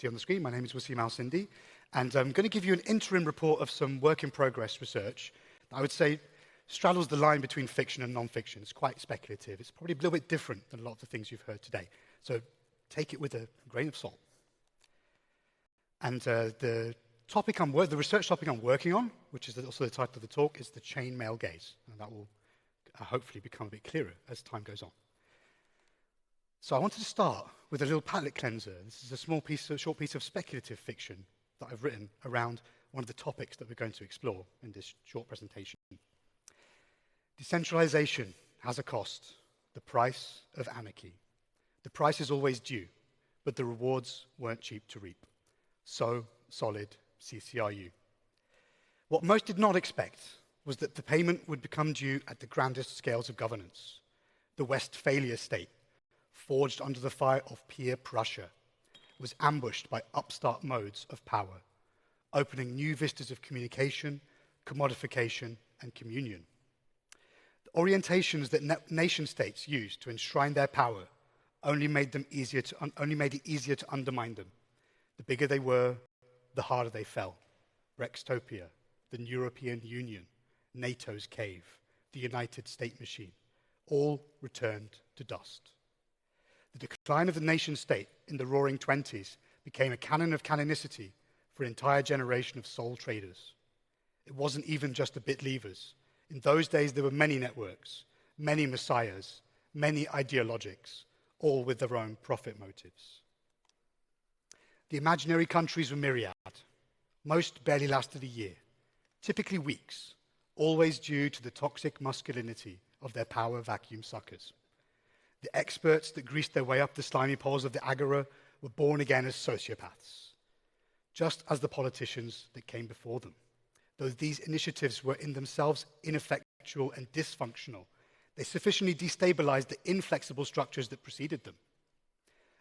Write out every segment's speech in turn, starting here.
see on the screen. My name is Wasim Al-Sindi, and I'm going to give you an interim report of some work-in-progress research that I would say straddles the line between fiction and non-fiction. It's quite speculative. It's probably a little bit different than a lot of the things you've heard today. So take it with a grain of salt. And the research topic I'm working on, which is also the title of the talk, is the chain male gaze. And that will hopefully become a bit clearer as time goes on. So I wanted to start with a little palate cleanser. This is a short piece of speculative fiction that I've written around one of the topics that we're going to explore in this short presentation. Decentralization has a cost, the price of anarchy. The price is always due, but the rewards weren't cheap to reap. So solid CCRU. What most did not expect was that the payment would become due at the grandest scales of governance. The Westphalia state, forged under the fire of peer Prussia, was ambushed by upstart modes of power, opening new vistas of communication, commodification, and communion. The orientations that nation-states used to enshrine their power only made it easier to undermine them. The bigger they were, the harder they fell. Brextopia, the European Union, NATO's cave, the United State machine, all returned to dust. The decline of the nation-state in the Roaring Twenties became a canon of canonicity for an entire generation of soul traders. It wasn't even just the bit leavers. In those days, there were many networks, many messiahs, many ideologues, all with their own profit motives. The imaginary countries were myriad. Most barely lasted a year, typically weeks, always due to the toxic masculinity of their power vacuum suckers. The experts that greased their way up the slimy poles of the agora were born again as sociopaths, just as the politicians that came before them. Though these initiatives were in themselves ineffectual and dysfunctional, they sufficiently destabilized the inflexible structures that preceded them.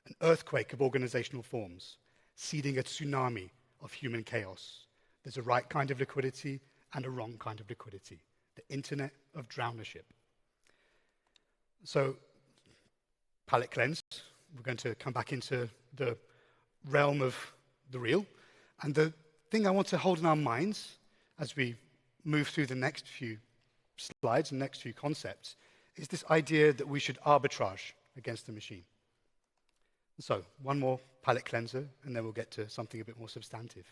An earthquake of organizational forms, seeding a tsunami of human chaos. There's a right kind of liquidity and a wrong kind of liquidity, the internet of drownership. So, palate cleanse, we're going to come back into the realm of the real. And the thing I want to hold in our minds as we move through the next few slides and next few concepts is this idea that we should arbitrage against the machine. So, one more palate cleanser, and then we'll get to something a bit more substantive.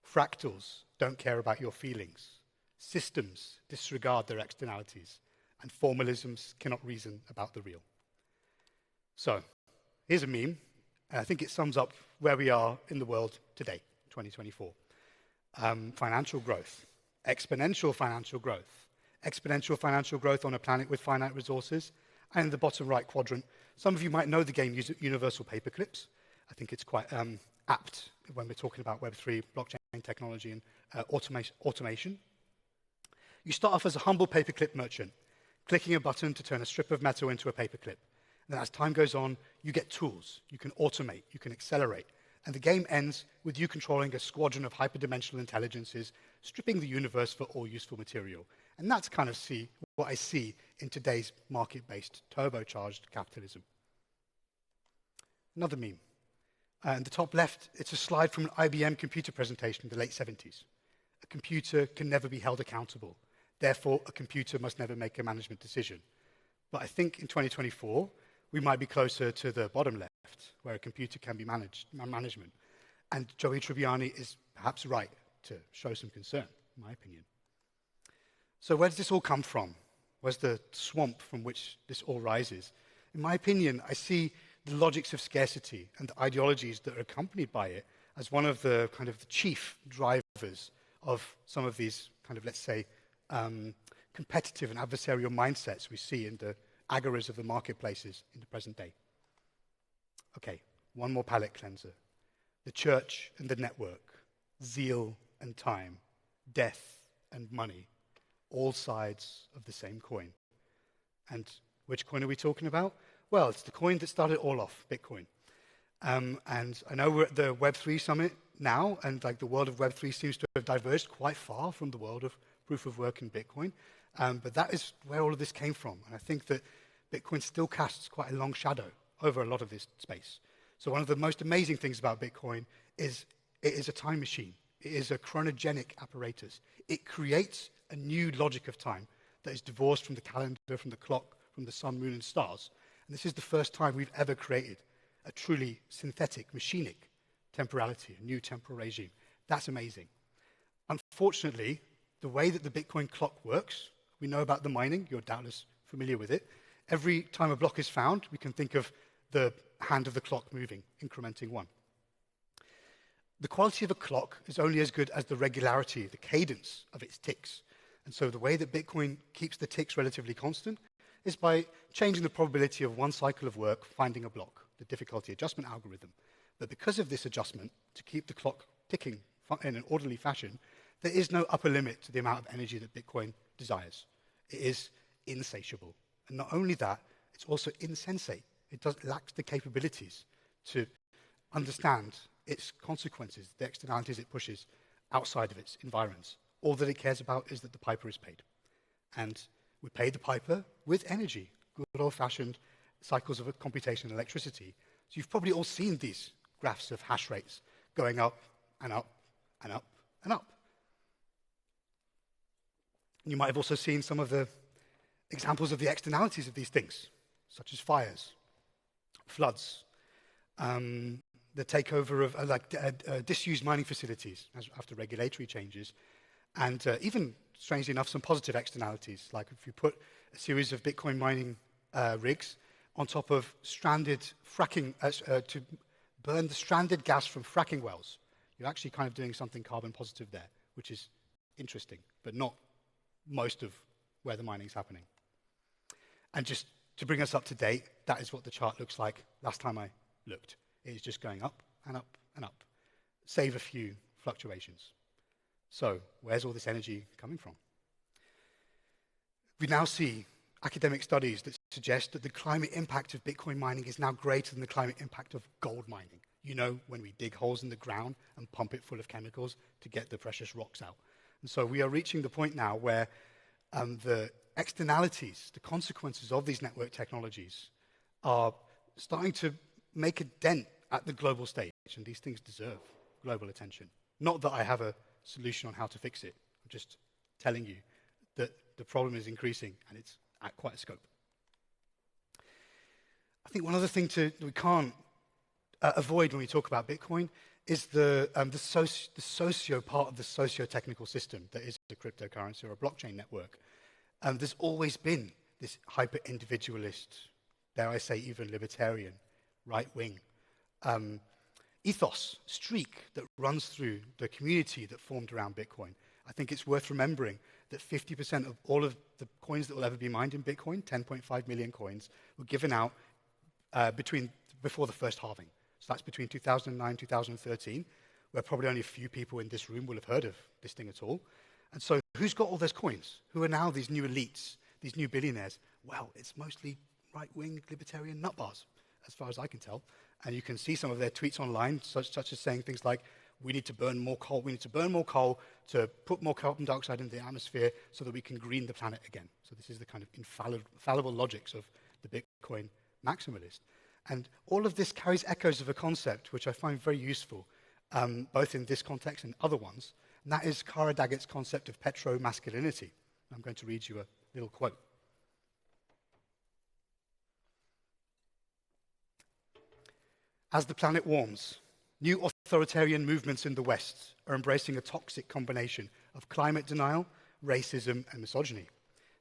Fractals don't care about your feelings. Systems disregard their externalities, and formalisms cannot reason about the real. So, here's a meme, and I think it sums up where we are in the world today, 2024. Financial growth, exponential financial growth on a planet with finite resources, and in the bottom right quadrant, some of you might know the game Universal Paperclips. I think it's quite apt when we're talking about Web3, blockchain technology, and automation. You start off as a humble paperclip merchant, clicking a button to turn a strip of metal into a paperclip. Then as time goes on, you get tools. You can automate, you can accelerate. And the game ends with you controlling a squadron of hyperdimensional intelligences, stripping the universe for all useful material. And that's kind of what I see in today's market-based, turbocharged capitalism. Another meme. In the top left, it's a slide from an IBM computer presentation in the late 70s. A computer can never be held accountable. Therefore, a computer must never make a management decision. But I think in 2024, we might be closer to the bottom left, where a computer can be management. And Joey Tribbiani is perhaps right to show some concern, in my opinion. So where does this all come from? Where's the swamp from which this all rises? In my opinion, I see the logics of scarcity and the ideologies that are accompanied by it as one of the kind of the chief drivers of some of these kind of, let's say, competitive and adversarial mindsets we see in the agoras of the marketplaces in the present day. Okay, one more palate cleanser. The church and the network, zeal and time, death and money, all sides of the same coin. And which coin are we talking about? Well, it's the coin that started all off, Bitcoin. And I know we're at the Web3 summit now, and like the world of Web3 seems to have diverged quite far from the world of proof of work and Bitcoin. But that is where all of this came from. And I think that Bitcoin still casts quite a long shadow over a lot of this space. So one of the most amazing things about Bitcoin is it is a time machine. It is a chronogenic apparatus. It creates a new logic of time that is divorced from the calendar, from the clock, from the sun, moon, and stars. And this is the first time we've ever created a truly synthetic, machinic temporality, a new temporal regime. That's amazing. Unfortunately, the way that the Bitcoin clock works, we know about the mining, you're doubtless familiar with it. Every time a block is found, we can think of the hand of the clock moving, incrementing one. The quality of a clock is only as good as the regularity, the cadence of its ticks. And so the way that Bitcoin keeps the ticks relatively constant is by changing the probability of one cycle of work finding a block, the difficulty adjustment algorithm. But because of this adjustment, to keep the clock ticking in an orderly fashion, there is no upper limit to the amount of energy that Bitcoin desires. It is insatiable. And not only that, it's also insensate. It lacks the capabilities to understand its consequences, the externalities it pushes outside of its environs. All that it cares about is that the piper is paid. And we pay the piper with energy, good old-fashioned cycles of computation and electricity. So you've probably all seen these graphs of hash rates going up and up and up and up. You might have also seen some of the examples of the externalities of these things, such as fires, floods, the takeover of disused mining facilities after regulatory changes, and even, strangely enough, some positive externalities, like if you put a series of Bitcoin mining rigs on top of stranded fracking, to burn the stranded gas from fracking wells, you're actually kind of doing something carbon positive there, which is interesting, but not most of where the mining is happening. And just to bring us up to date, that is what the chart looks like last time I looked. It is just going up and up and up, save a few fluctuations. So where's all this energy coming from? We now see academic studies that suggest that the climate impact of Bitcoin mining is now greater than the climate impact of gold mining. You know, when we dig holes in the ground and pump it full of chemicals to get the precious rocks out. And so we are reaching the point now where the externalities, the consequences of these network technologies are starting to make a dent at the global stage, and these things deserve global attention. Not that I have a solution on how to fix it. I'm just telling you that the problem is increasing, and it's at quite a scope. I think one other thing that we can't avoid when we talk about Bitcoin is the socio part of the socio-technical system that is a cryptocurrency or a blockchain network. There's always been this hyper-individualist, dare I say even libertarian, right-wing ethos, streak that runs through the community that formed around Bitcoin. I think it's worth remembering that 50% of all of the coins that will ever be mined in Bitcoin, 10.5 million coins, were given out before the first halving. So that's between 2009 and 2013, where probably only a few people in this room will have heard of this thing at all. And so who's got all those coins? Who are now these new elites, these new billionaires? Well, it's mostly right-wing libertarian nutbars, as far as I can tell. And you can see some of their tweets online, such as saying things like, we need to burn more coal, we need to burn more coal to put more carbon dioxide into the atmosphere so that we can green the planet again. So this is the kind of infallible logics of the Bitcoin maximalist. And all of this carries echoes of a concept which I find very useful, both in this context and other ones, and that is Kara Daggett's concept of petro-masculinity. I'm going to read you a little quote. As the planet warms, new authoritarian movements in the West are embracing a toxic combination of climate denial, racism, and misogyny.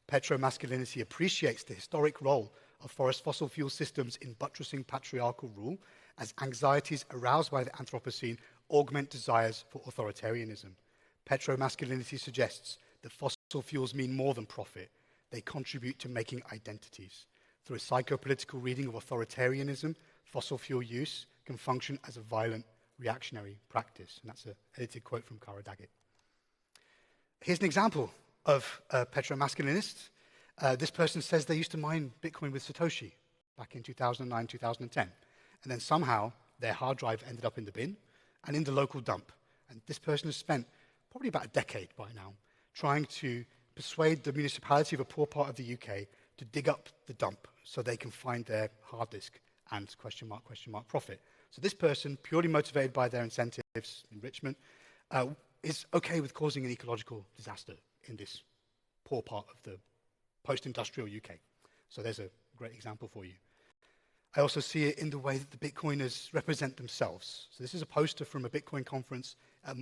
Petro-masculinity appreciates the historic role of forest fossil fuel systems in buttressing patriarchal rule, as anxieties aroused by the Anthropocene augment desires for authoritarianism. Petro-masculinity suggests that fossil fuels mean more than profit. They contribute to making identities. Through a psychopolitical reading of authoritarianism, fossil fuel use can function as a violent reactionary practice. And that's an edited quote from Kara Daggett. Here's an example of a petro-masculinist. This person says they used to mine Bitcoin with Satoshi back in 2009, 2010. And then somehow their hard drive ended up in the bin and in the local dump. And this person has spent probably about a decade by now trying to persuade the municipality of a poor part of the UK to dig up the dump so they can find their hard disk and question mark profit. So this person, purely motivated by their incentives, enrichment, is okay with causing an ecological disaster in this poor part of the post-industrial UK. So there's a great example for you. I also see it in the way that the Bitcoiners represent themselves. So this is a poster from a Bitcoin conference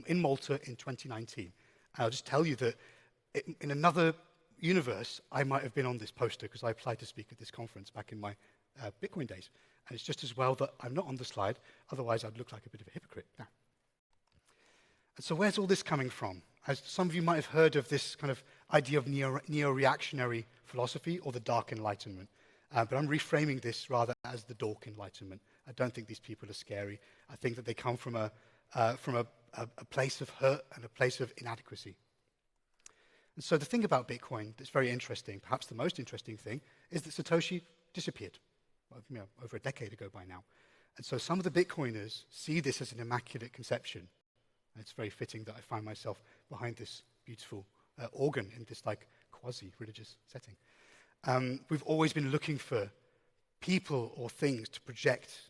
in Malta in 2019. And I'll just tell you that in another universe, I might have been on this poster because I applied to speak at this conference back in my Bitcoin days. And it's just as well that I'm not on the slide, otherwise I'd look like a bit of a hypocrite now. And so where's all this coming from? As some of you might have heard of this kind of idea of neo-reactionary philosophy or the Dark Enlightenment. But I'm reframing this rather as the Dork Enlightenment. I don't think these people are scary. I think that they come from a place of hurt and a place of inadequacy. And so the thing about Bitcoin that's very interesting, perhaps the most interesting thing, is that Satoshi disappeared over a decade ago by now. And so some of the Bitcoiners see this as an immaculate conception. And it's very fitting that I find myself behind this beautiful organ in this like quasi-religious setting. We've always been looking for people or things to project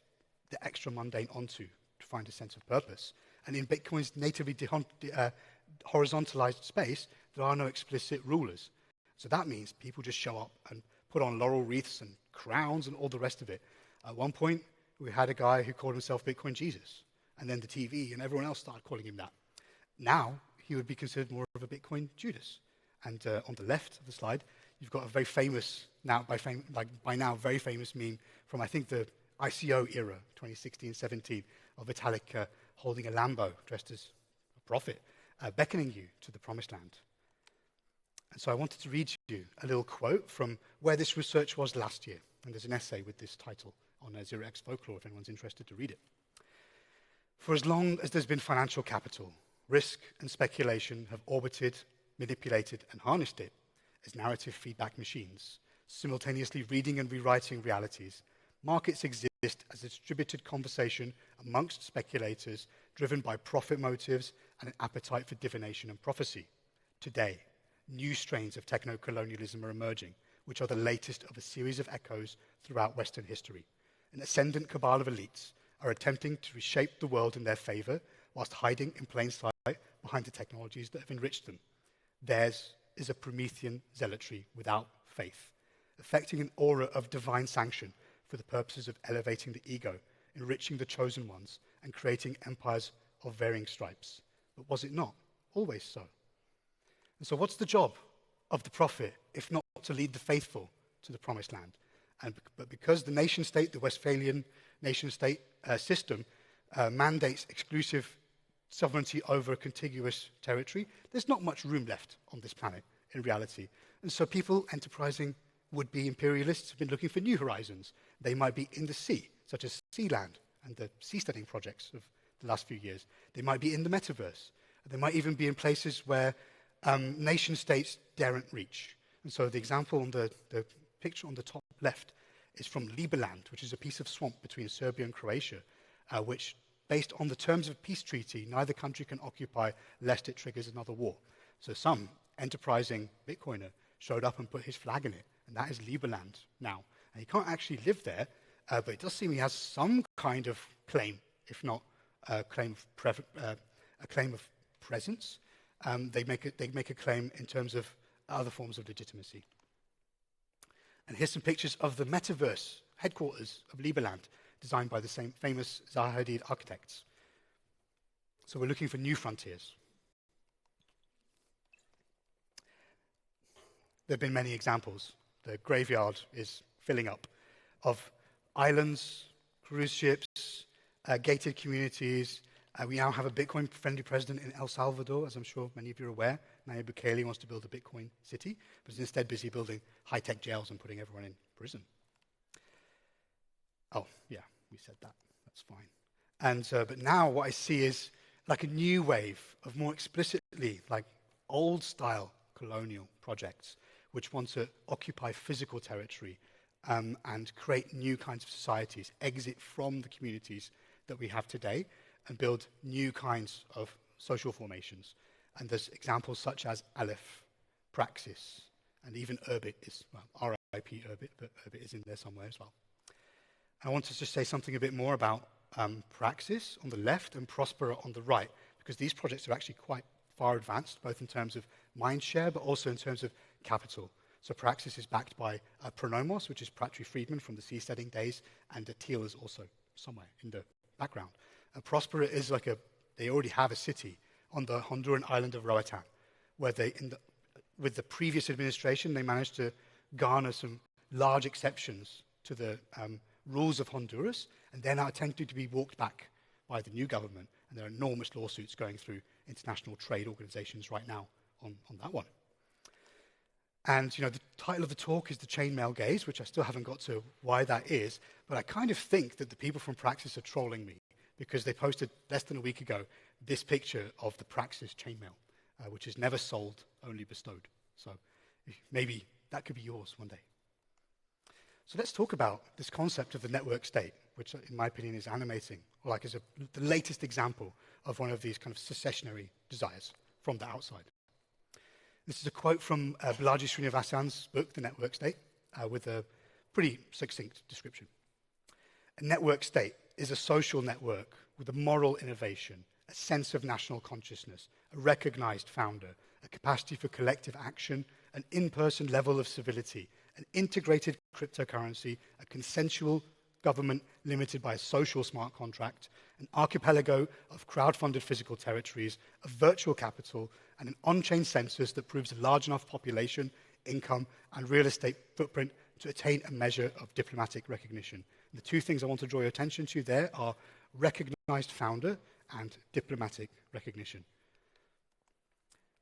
the extra mundane onto to find a sense of purpose. And in Bitcoin's natively horizontalized space, there are no explicit rulers. So that means people just show up and put on laurel wreaths and crowns and all the rest of it. At one point, we had a guy who called himself Bitcoin Jesus. And then the TV and everyone else started calling him that. Now, he would be considered more of a Bitcoin Judas. And on the left of the slide, you've got a very famous, by now very famous meme from, I think, the ICO era, 2016-17, of Vitalik holding a Lambo dressed as a prophet, beckoning you to the promised land. And so I wanted to read you a little quote from where this research was last year. And there's an essay with this title on 0x Folklore, if anyone's interested to read it. For as long as there's been financial capital, risk and speculation have orbited, manipulated, and harnessed it as narrative feedback machines, simultaneously reading and rewriting realities. Markets exist as a distributed conversation amongst speculators driven by profit motives and an appetite for divination and prophecy. Today, new strains of techno-colonialism are emerging, which are the latest of a series of echoes throughout Western history. An ascendant cabal of elites are attempting to reshape the world in their favor whilst hiding in plain sight behind the technologies that have enriched them. Theirs is a Promethean zealotry without faith, affecting an aura of divine sanction for the purposes of elevating the ego, enriching the chosen ones, and creating empires of varying stripes. But was it not always so? And so what's the job of the prophet, if not to lead the faithful to the promised land? But because the nation-state, the Westphalian nation-state system mandates exclusive sovereignty over a contiguous territory, there's not much room left on this planet in reality. And so people, enterprising would-be imperialists, have been looking for new horizons. They might be in the sea, such as Sealand and the seasteading projects of the last few years. They might be in the metaverse. They might even be in places where nation-states daren't reach. And so the example on the picture on the top left is from Liberland, which is a piece of swamp between Serbia and Croatia, which, based on the terms of peace treaty, neither country can occupy lest it triggers another war. So some enterprising Bitcoiner showed up and put his flag in it, and that is Liberland now. And he can't actually live there, but it does seem he has some kind of claim, if not a claim of presence. They make a claim in terms of other forms of legitimacy. And here's some pictures of the metaverse headquarters of Liberland, designed by the same famous Zaha Hadid architects. So we're looking for new frontiers. There have been many examples. The graveyard is filling up of islands, cruise ships, gated communities. We now have a Bitcoin-friendly president in El Salvador, as I'm sure many of you are aware. Nayib Bukele wants to build a Bitcoin city, but is instead busy building high-tech jails and putting everyone in prison. Oh, yeah, we said that. That's fine. And but now what I see is like a new wave of more explicitly like old-style colonial projects which want to occupy physical territory and create new kinds of societies, exit from the communities that we have today, and build new kinds of social formations. And there's examples such as Aleph, Praxis, and even Urbit is, well, RIP Urbit, but Urbit is in there somewhere as well. I want to just say something a bit more about Praxis on the left and Prospera on the right, because these projects are actually quite far advanced, both in terms of mind share, but also in terms of capital. So Praxis is backed by Pronomos, which is Patry Friedman from the seasteading days, and Teal is also somewhere in the background. And Prospera is they already have a city on the Honduran island of Roatan, where with the previous administration, they managed to garner some large exceptions to the rules of Honduras, and they're now attempting to be walked back by the new government, and there are enormous lawsuits going through international trade organizations right now on that one. And, the title of the talk is The Chainmail Gaze, which I still haven't got to why that is, but I kind of think that the people from Praxis are trolling me, because they posted less than a week ago this picture of the Praxis chainmail, which is never sold, only bestowed. So maybe that could be yours one day. So let's talk about this concept of the network state, which in my opinion is animating, or is the latest example of one of these kind of secessionary desires from the outside. This is a quote from Balaji Srinivasan's book, The Network State, with a pretty succinct description. A network state is a social network with a moral innovation, a sense of national consciousness, a recognized founder, a capacity for collective action, an in-person level of civility, an integrated cryptocurrency, a consensual government limited by a social smart contract, an archipelago of crowd-funded physical territories, a virtual capital, and an on-chain census that proves a large enough population, income, and real estate footprint to attain a measure of diplomatic recognition. And the two things I want to draw your attention to there are recognized founder and diplomatic recognition.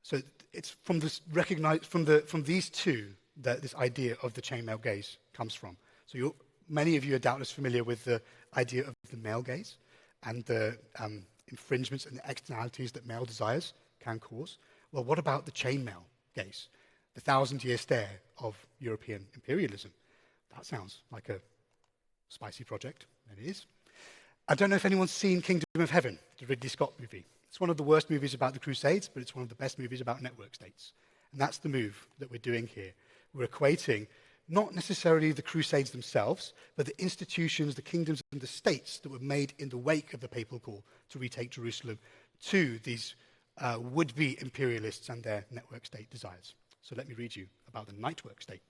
So it's from these two that this idea of the chainmail gaze comes from. So many of you are doubtless familiar with the idea of the male gaze and the infringements and the externalities that male desires can cause. Well, what about the chainmail gaze, the 1,000-year stare of European imperialism? That sounds like a spicy project, and it is. I don't know if anyone's seen Kingdom of Heaven, the Ridley Scott movie. It's one of the worst movies about the Crusades, but it's one of the best movies about network states. And that's the move that we're doing here. We're equating not necessarily the Crusades themselves, but the institutions, the kingdoms, and the states that were made in the wake of the papal call to retake Jerusalem to these would-be imperialists and their network state desires. So let me read you about the network state.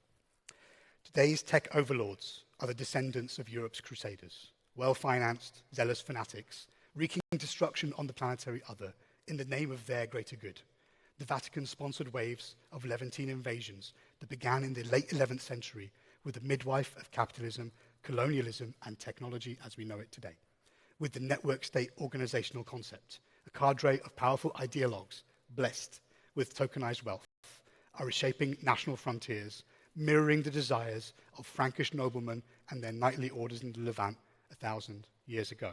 Today's tech overlords are the descendants of Europe's Crusaders, well-financed, zealous fanatics, wreaking destruction on the planetary other in the name of their greater good. The Vatican sponsored waves of Levantine invasions that began in the late 11th century with the midwife of capitalism, colonialism, and technology as we know it today. With the network state organizational concept, a cadre of powerful ideologues blessed with tokenized wealth are reshaping national frontiers, mirroring the desires of Frankish noblemen and their knightly orders in the Levant 1,000 years ago.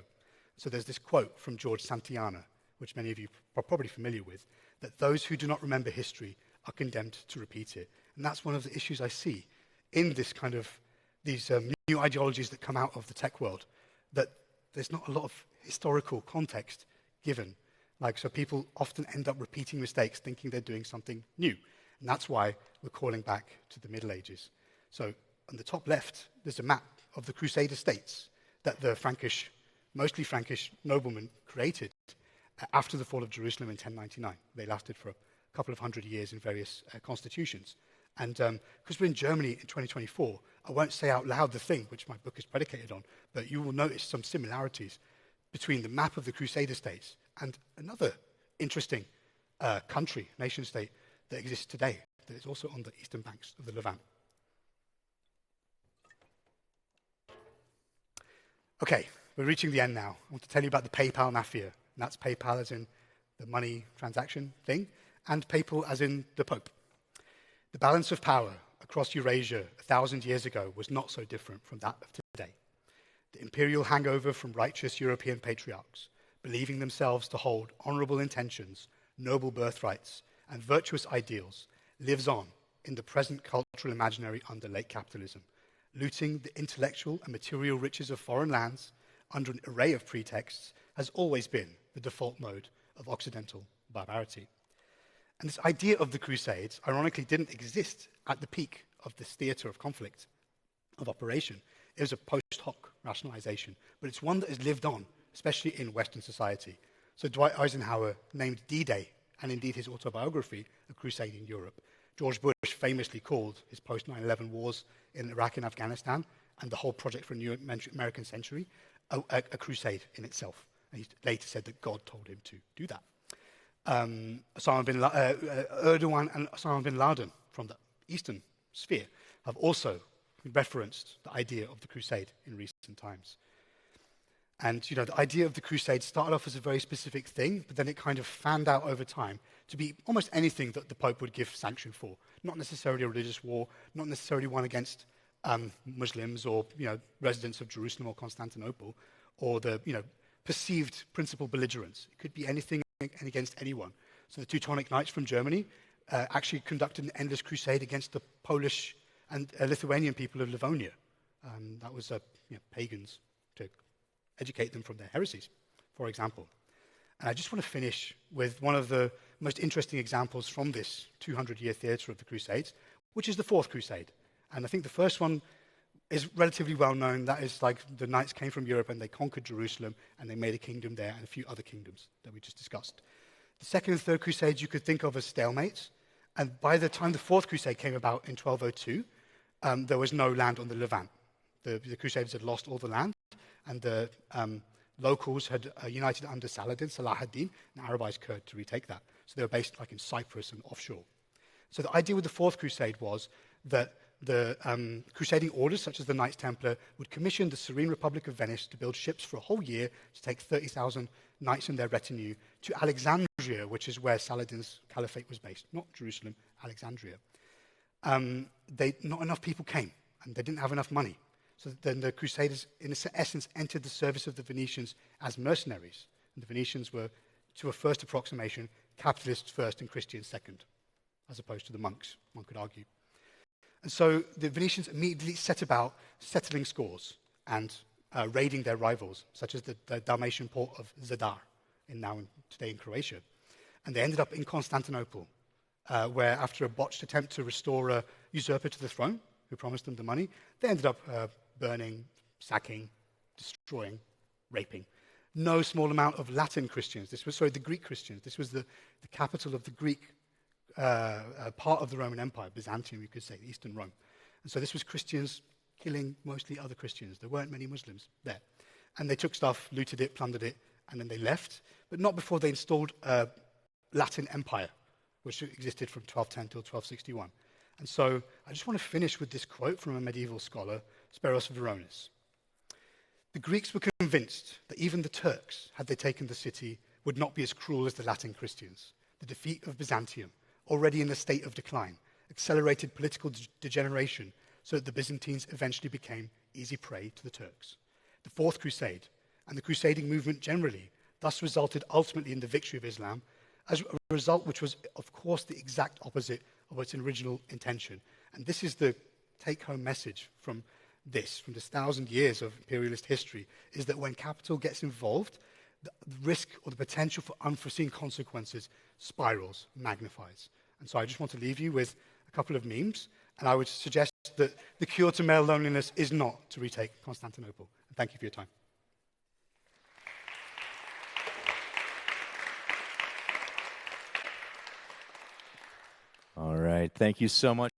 So there's this quote from George Santayana, which many of you are probably familiar with, that those who do not remember history are condemned to repeat it. And that's one of the issues I see in this kind of these new ideologies that come out of the tech world, that there's not a lot of historical context given. So people often end up repeating mistakes, thinking they're doing something new. And that's why we're calling back to the Middle Ages. So on the top left, there's a map of the Crusader states that the mostly Frankish noblemen created after the fall of Jerusalem in 1099. They lasted for a couple of hundred years in various constitutions. And because we're in Germany in 2024, I won't say out loud the thing which my book is predicated on, but you will notice some similarities between the map of the Crusader states and another interesting country, nation state, that exists today, that is also on the eastern banks of the Levant. Okay, we're reaching the end now. I want to tell you about the PayPal mafia. And that's PayPal as in the money transaction thing, and papal as in the Pope. The balance of power across Eurasia 1,000 years ago was not so different from that of today. The imperial hangover from righteous European patriarchs, believing themselves to hold honorable intentions, noble birthrights, and virtuous ideals, lives on in the present cultural imaginary under late capitalism, looting the intellectual and material riches of foreign lands under an array of pretexts has always been the default mode of Occidental barbarity. And this idea of the Crusades, ironically, didn't exist at the peak of this theater of conflict, of operation. It was a post hoc rationalization, but it's one that has lived on especially in Western society. So Dwight Eisenhower named D-Day, and indeed his autobiography, A Crusade in Europe. George Bush famously called his post-9/11 wars in Iraq and Afghanistan and the whole project for a new American century a crusade in itself. And he later said that God told him to do that. Erdogan and Osama bin Laden from the Eastern sphere have also referenced the idea of the crusade in recent times. And, the idea of the crusade started off as a very specific thing, but then it kind of fanned out over time to be almost anything that the Pope would give sanction for. Not necessarily a religious war, not necessarily one against Muslims or, residents of Jerusalem or Constantinople, or the, perceived principal belligerents. It could be anything and against anyone. So the Teutonic Knights from Germany actually conducted an endless crusade against the Polish and Lithuanian people of Livonia. That was pagans, to educate them from their heresies, for example. And I just want to finish with one of the most interesting examples from this 200-year theatre of the Crusades, which is the Fourth Crusade. And I think the first one is relatively well known. That is like the knights came from Europe and they conquered Jerusalem and they made a kingdom there and a few other kingdoms that we just discussed. The Second and Third Crusades you could think of as stalemates. And by the time the Fourth Crusade came about in 1202, there was no land on the Levant. The Crusaders had lost all the land, and the locals had united under Salah ad-Din, an Arabized Kurd, to retake that. So they were based like in Cyprus and offshore. So the idea with the Fourth Crusade was that the crusading orders, such as the Knights Templar, would commission the Serene Republic of Venice to build ships for a whole year to take 30,000 knights and their retinue to Alexandria, which is where Saladin's caliphate was based, not Jerusalem, Alexandria. Not enough people came, and they didn't have enough money. So then the Crusaders, in essence, entered the service of the Venetians as mercenaries. And the Venetians were, to a first approximation, capitalists first and Christians second, as opposed to the monks, one could argue. And so the Venetians immediately set about settling scores and raiding their rivals, such as the Dalmatian port of Zadar, today in Croatia. And they ended up in Constantinople, where after a botched attempt to restore a usurper to the throne, who promised them the money, they ended up burning, sacking, destroying, raping. No small amount of Latin Christians. The Greek Christians. This was the capital of the Greek part of the Roman Empire, Byzantium, you could say, Eastern Rome. And so this was Christians killing mostly other Christians. There weren't many Muslims there. And they took stuff, looted it, plundered it, and then they left, but not before they installed a Latin Empire, which existed from 1210 till 1261. And so I just want to finish with this quote from a medieval scholar, Speros Veronis. The Greeks were convinced that even the Turks, had they taken the city, would not be as cruel as the Latin Christians. The defeat of Byzantium, already in a state of decline, accelerated political degeneration so that the Byzantines eventually became easy prey to the Turks. The Fourth Crusade, and the crusading movement generally, thus resulted ultimately in the victory of Islam, as a result which was, of course, the exact opposite of its original intention. And this is the take-home message from this 1,000 years of imperialist history, is that when capital gets involved, the risk or the potential for unforeseen consequences spirals, magnifies. And so I just want to leave you with a couple of memes, and I would suggest that the cure to male loneliness is not to retake Constantinople. And thank you for your time. All right. Thank you so much.